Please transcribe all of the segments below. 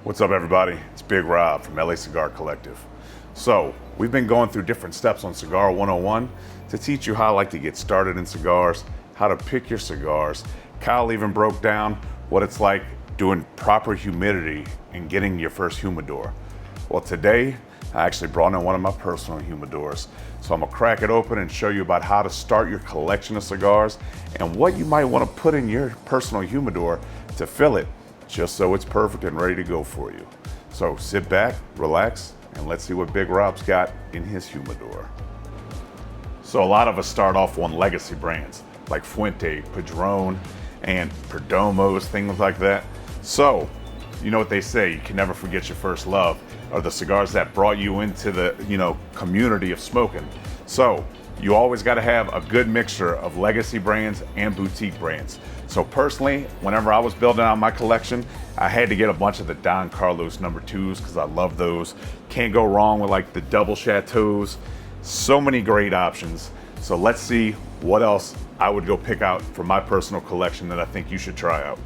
What's up, everybody? It's Big Rob from LA Cigar Collective. So, we've been going through different steps on Cigar 101 to teach you how I like to get started in cigars, how to pick your cigars. Kyle even broke down what it's like doing proper humidity and getting your first humidor. Well, today, I actually brought in one of my personal humidors. So I'm gonna crack it open and show you about how to start your collection of cigars and what you might wanna put in your personal humidor to fill it just so it's perfect and ready to go for you. So sit back, relax, and let's see what Big Rob's got in his humidor. So a lot of us start off on legacy brands like Fuente, Padron, and Perdomos, things like that. So, you know what they say, you can never forget your first love, or the cigars that brought you into the, community of smoking. So, you always got to have a good mixture of legacy brands and boutique brands. So personally, whenever I was building out my collection, I had to get a bunch of the Don Carlos number 2s because I love those. Can't go wrong with like the double chateaus. So many great options. So let's see what else I would go pick out for my personal collection that I think you should try out.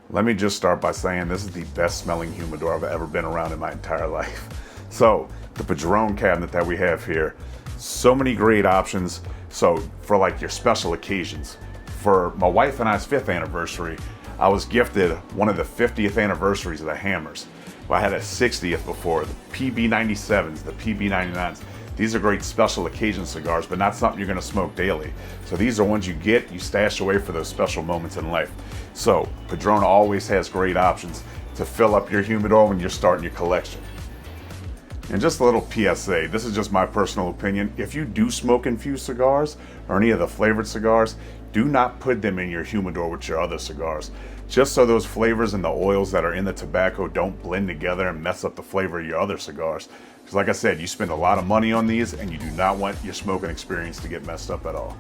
Let me just start by saying this is the best smelling humidor I've ever been around in my entire life. So the Padron cabinet that we have here, so many great options. So for like your special occasions, for my wife and I's 5th anniversary, I was gifted one of the 50th anniversaries of the Hammers. Well, I had a 60th before, the PB97s, the PB99s. These are great special occasion cigars, but not something you're gonna smoke daily. So these are ones you get, you stash away for those special moments in life. So Padron always has great options to fill up your humidor when you're starting your collection. And just a little PSA, this is just my personal opinion. If you do smoke infused cigars or any of the flavored cigars, do not put them in your humidor with your other cigars. Just so those flavors and the oils that are in the tobacco don't blend together and mess up the flavor of your other cigars. Because like I said, you spend a lot of money on these and you do not want your smoking experience to get messed up at all.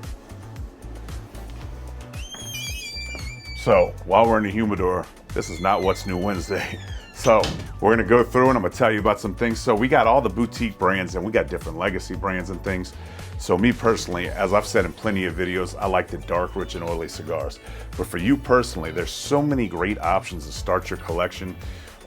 So while we're in the humidor, this is not What's New Wednesday. So we're gonna go through and I'm gonna tell you about some things. So we got all the boutique brands and we got different legacy brands and things. So me personally, as I've said in plenty of videos, I like the dark, rich, and oily cigars. But for you personally, there's so many great options to start your collection.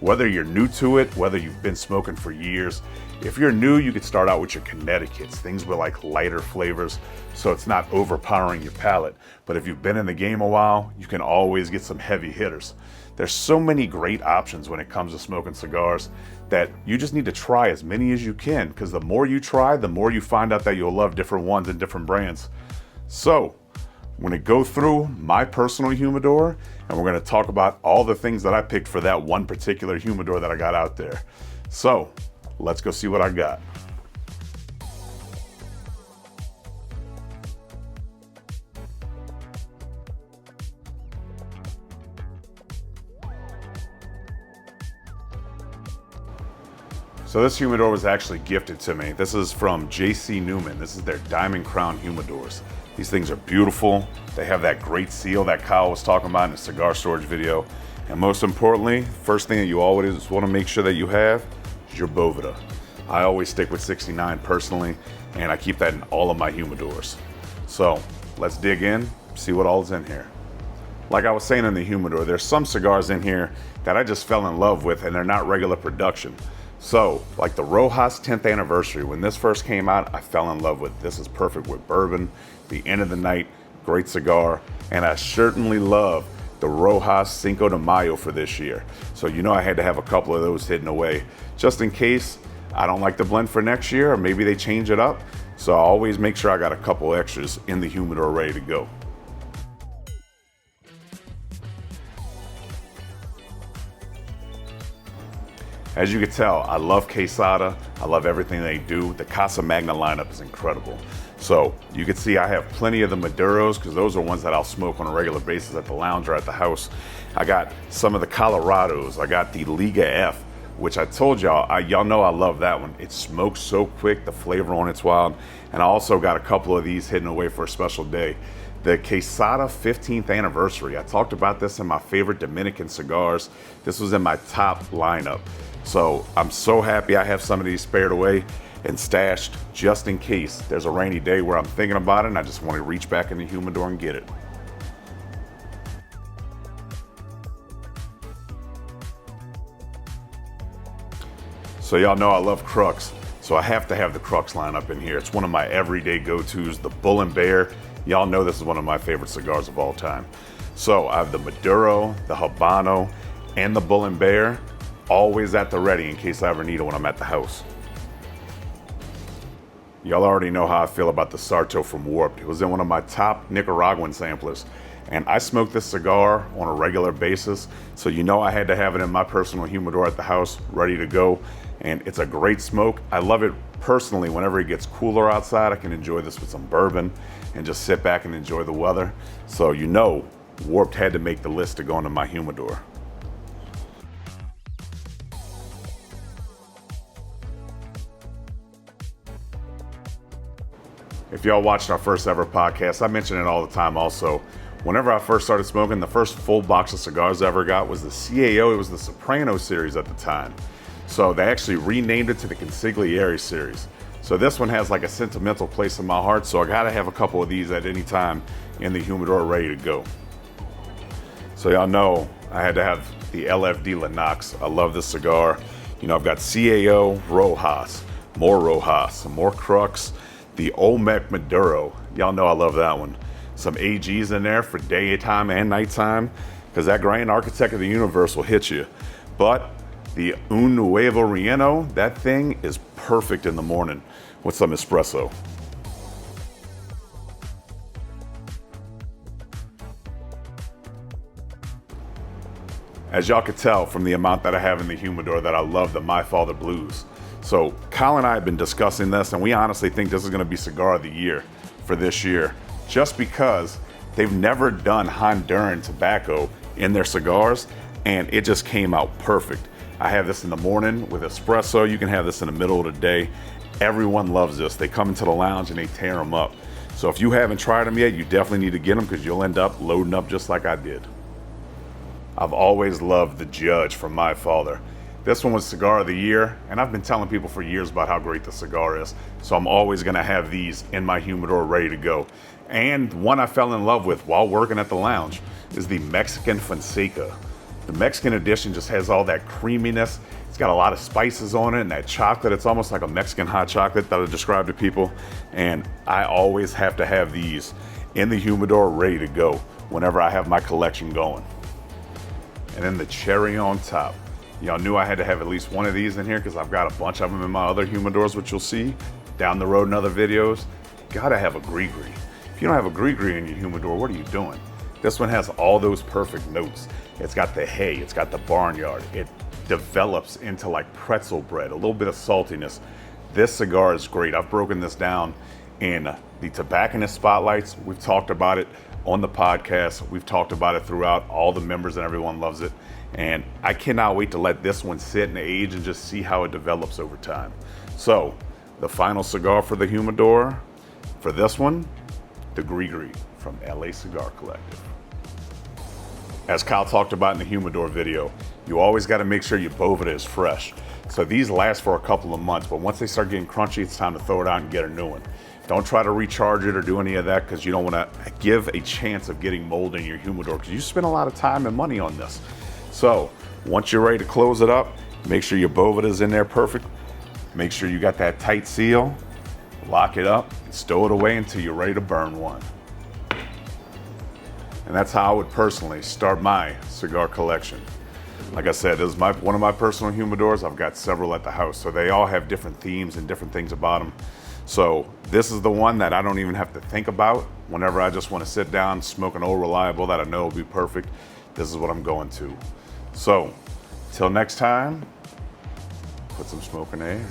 Whether you're new to it, whether you've been smoking for years. If you're new, you could start out with your Connecticut's, things with like lighter flavors, so it's not overpowering your palate. But if you've been in the game a while, you can always get some heavy hitters. There's so many great options when it comes to smoking cigars that you just need to try as many as you can, because the more you try, the more you find out that you'll love different ones and different brands. So I'm gonna go through my personal humidor and we're gonna talk about all the things that I picked for that one particular humidor that I got out there. So let's go see what I got. So this humidor was actually gifted to me. This is from J.C. Newman. This is their Diamond Crown humidors. These things are beautiful. They have that great seal that Kyle was talking about in the cigar storage video. And most importantly, first thing that you always want to make sure that you have is your Boveda. I always stick with 69 personally, and I keep that in all of my humidors. So let's dig in, see what all is in here. Like I was saying in the humidor, there's some cigars in here that I just fell in love with and they're not regular production. So, like the Rojas 10th anniversary, when this first came out, I fell in love with. This is perfect with bourbon, the end of the night, great cigar, and I certainly love the Rojas Cinco de Mayo for this year. So you know I had to have a couple of those hidden away, just in case I don't like the blend for next year, or maybe they change it up. So I always make sure I got a couple extras in the humidor ready to go. As you can tell, I love Quesada. I love everything they do. The Casa Magna lineup is incredible. So you can see I have plenty of the Maduros because those are ones that I'll smoke on a regular basis at the lounge or at the house. I got some of the Colorados. I got the Liga F, which I told y'all, y'all know I love that one. It smokes so quick, the flavor on it's wild. And I also got a couple of these hidden away for a special day. The Quesada 15th anniversary. I talked about this in my favorite Dominican cigars. This was in my top lineup. So I'm so happy I have some of these spared away and stashed just in case there's a rainy day where I'm thinking about it and I just want to reach back in the humidor and get it. So y'all know I love Crux, so I have to have the Crux lineup in here. It's one of my everyday go-tos, the Bull and Bear. Y'all know this is one of my favorite cigars of all time. So I have the Maduro, the Habano, and the Bull and Bear, always at the ready in case I ever need it when I'm at the house. Y'all already know how I feel about the Sarto from Warped. It was in one of my top Nicaraguan samplers. And I smoke this cigar on a regular basis, so you know I had to have it in my personal humidor at the house, ready to go. And it's a great smoke. I love it personally. Whenever it gets cooler outside, I can enjoy this with some bourbon and just sit back and enjoy the weather. So you know, Warped had to make the list to go into my humidor. If y'all watched our first ever podcast, I mention it all the time also. Whenever I first started smoking, the first full box of cigars I ever got was the CAO. It was the Soprano series at the time. So they actually renamed it to the Consigliere series. So this one has like a sentimental place in my heart, so I gotta have a couple of these at any time in the humidor ready to go. So y'all know I had to have the LFD Lennox. I love this cigar. You know, I've got CAO, Rojas, some more Crux, the Olmec Maduro. Y'all know I love that one. Some AGs in there for daytime and nighttime, because that Grand Architect of the Universe will hit you. But the Un Nuevo Rieno, that thing is perfect in the morning with some espresso. As y'all could tell from the amount that I have in the humidor that I love the My Father Blues. So Kyle and I have been discussing this, and we honestly think this is gonna be Cigar of the Year for this year, just because they've never done Honduran tobacco in their cigars, and it just came out perfect. I have this in the morning with espresso. You can have this in the middle of the day. Everyone loves this. They come into the lounge and they tear them up. So if you haven't tried them yet, you definitely need to get them, because you'll end up loading up just like I did. I've always loved the Judge from My Father. This one was Cigar of the Year, and I've been telling people for years about how great the cigar is. So I'm always gonna have these in my humidor ready to go. And one I fell in love with while working at the lounge is the Mexican Fonseca. The Mexican edition just has all that creaminess. It's got a lot of spices on it and that chocolate. It's almost like a Mexican hot chocolate that I describe to people. And I always have to have these in the humidor ready to go whenever I have my collection going. And then the cherry on top. Y'all knew I had to have at least one of these in here because I've got a bunch of them in my other humidors, which you'll see down the road in other videos. Gotta have a gris-gris. If you don't have a gris-gris in your humidor, what are you doing? This one has all those perfect notes. It's got the hay, it's got the barnyard. It develops into like pretzel bread, a little bit of saltiness. This cigar is great. I've broken this down in the tobacconist spotlights. We've talked about it on the podcast. We've talked about it throughout. All the members and everyone loves it. And I cannot wait to let this one sit and age and just see how it develops over time. So the final cigar for the humidor, for this one, the Gris-Gris from LA Cigar Collective. As Kyle talked about in the humidor video, you always got to make sure your Boveda is fresh. So these last for a couple of months, but once they start getting crunchy, it's time to throw it out and get a new one. Don't try to recharge it or do any of that, because you don't want to give a chance of getting mold in your humidor, because you spend a lot of time and money on this. So once you're ready to close it up, make sure your Boveda is in there perfect. Make sure you got that tight seal. Lock it up and stow it away until you're ready to burn one. And that's how I would personally start my cigar collection. Like I said, this is one of my personal humidors. I've got several at the house, so they all have different themes and different things about them. So this is the one that I don't even have to think about whenever I just want to sit down, smoke an old reliable that I know will be perfect. This is what I'm going to. So, till next time, put some smoke in the air.